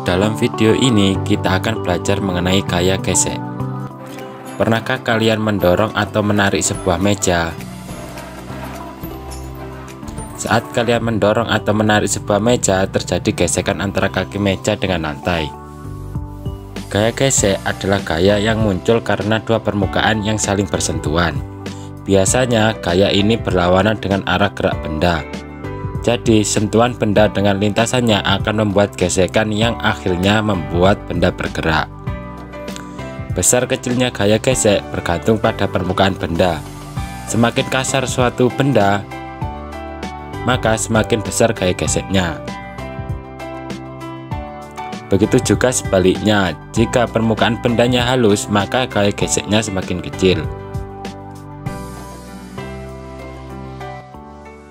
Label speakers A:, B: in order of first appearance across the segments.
A: Dalam video ini kita akan belajar mengenai gaya gesek. Pernahkah kalian mendorong atau menarik sebuah meja? Saat kalian mendorong atau menarik sebuah meja, terjadi gesekan antara kaki meja dengan lantai. Gaya gesek adalah gaya yang muncul karena dua permukaan yang saling bersentuhan. Biasanya gaya ini berlawanan dengan arah gerak benda. Jadi sentuhan benda dengan lintasannya akan membuat gesekan yang akhirnya membuat benda bergerak. Besar kecilnya gaya gesek bergantung pada permukaan benda. Semakin kasar suatu benda, maka semakin besar gaya geseknya. Begitu juga sebaliknya, jika permukaan bendanya halus, maka gaya geseknya semakin kecil.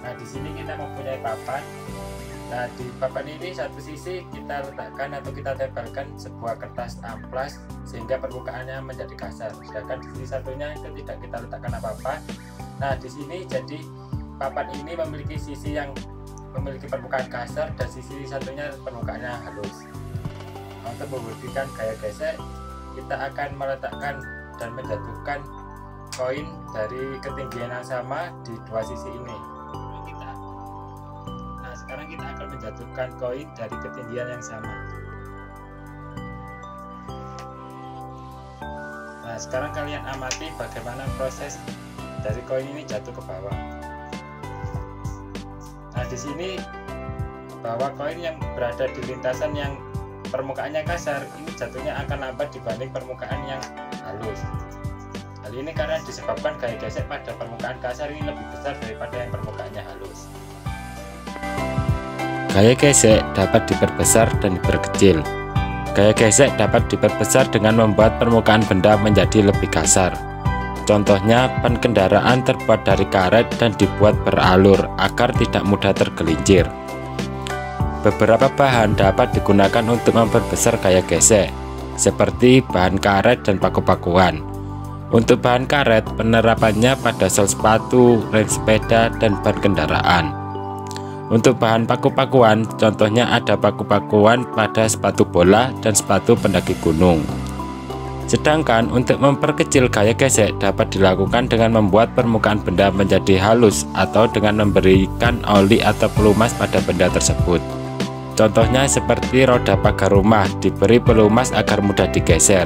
A: Nah, di sini kita mempunyai papan. Nah, di papan ini satu sisi kita letakkan atau kita tempelkan sebuah kertas amplas sehingga permukaannya menjadi kasar. Sedangkan di sisi satunya itu tidak kita letakkan apa-apa. Nah, di sini jadi papan ini memiliki sisi yang memiliki permukaan kasar dan sisi satunya permukaannya halus. Untuk membuktikan gaya gesek, kita akan meletakkan dan menjatuhkan koin dari ketinggian yang sama di dua sisi ini. Nah, sekarang kita akan menjatuhkan koin dari ketinggian yang sama. Nah, sekarang kalian amati bagaimana proses dari koin ini jatuh ke bawah. Nah, di sini bahwa koin yang berada di lintasan yang permukaannya kasar ini jatuhnya akan lambat dibanding permukaan yang halus. Hal ini karena disebabkan gaya gesek pada permukaan kasar ini lebih besar daripada yang permukaannya halus. Gaya gesek dapat diperbesar dan diperkecil. Gaya gesek dapat diperbesar dengan membuat permukaan benda menjadi lebih kasar. Contohnya, ban kendaraan terbuat dari karet dan dibuat beralur agar tidak mudah tergelincir. Beberapa bahan dapat digunakan untuk memperbesar gaya gesek, seperti bahan karet dan paku-pakuan. Untuk bahan karet, penerapannya pada sol sepatu, rem sepeda, dan ban kendaraan. Untuk bahan paku-pakuan, contohnya ada paku-pakuan pada sepatu bola dan sepatu pendaki gunung. Sedangkan untuk memperkecil gaya gesek dapat dilakukan dengan membuat permukaan benda menjadi halus atau dengan memberikan oli atau pelumas pada benda tersebut. Contohnya seperti roda pagar rumah diberi pelumas agar mudah digeser.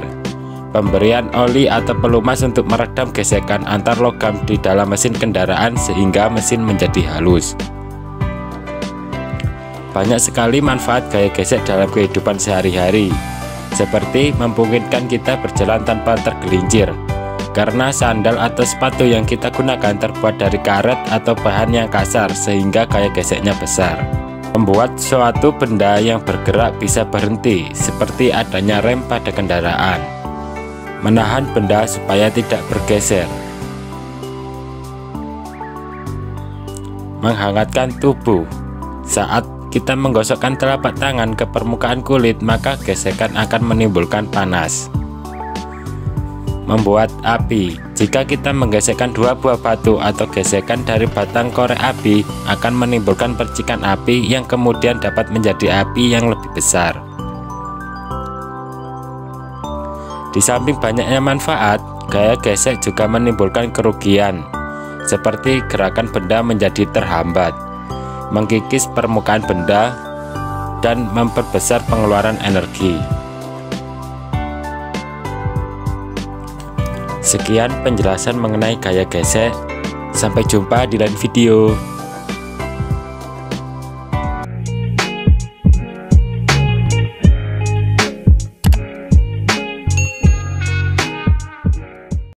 A: Pemberian oli atau pelumas untuk meredam gesekan antar logam di dalam mesin kendaraan sehingga mesin menjadi halus. Banyak sekali manfaat gaya gesek dalam kehidupan sehari-hari, seperti memungkinkan kita berjalan tanpa tergelincir, karena sandal atau sepatu yang kita gunakan terbuat dari karet atau bahan yang kasar sehingga gaya geseknya besar. Membuat suatu benda yang bergerak bisa berhenti, seperti adanya rem pada kendaraan. Menahan benda supaya tidak bergeser. Menghangatkan tubuh. Saat kita menggosokkan telapak tangan ke permukaan kulit, maka gesekan akan menimbulkan panas. Membuat api. Jika kita menggesekkan dua buah batu atau gesekan dari batang korek api, akan menimbulkan percikan api yang kemudian dapat menjadi api yang lebih besar. Di samping banyaknya manfaat, gaya gesek juga menimbulkan kerugian, seperti gerakan benda menjadi terhambat, mengkikis permukaan benda, dan memperbesar pengeluaran energi. Sekian penjelasan mengenai gaya gesek. Sampai jumpa di lain video.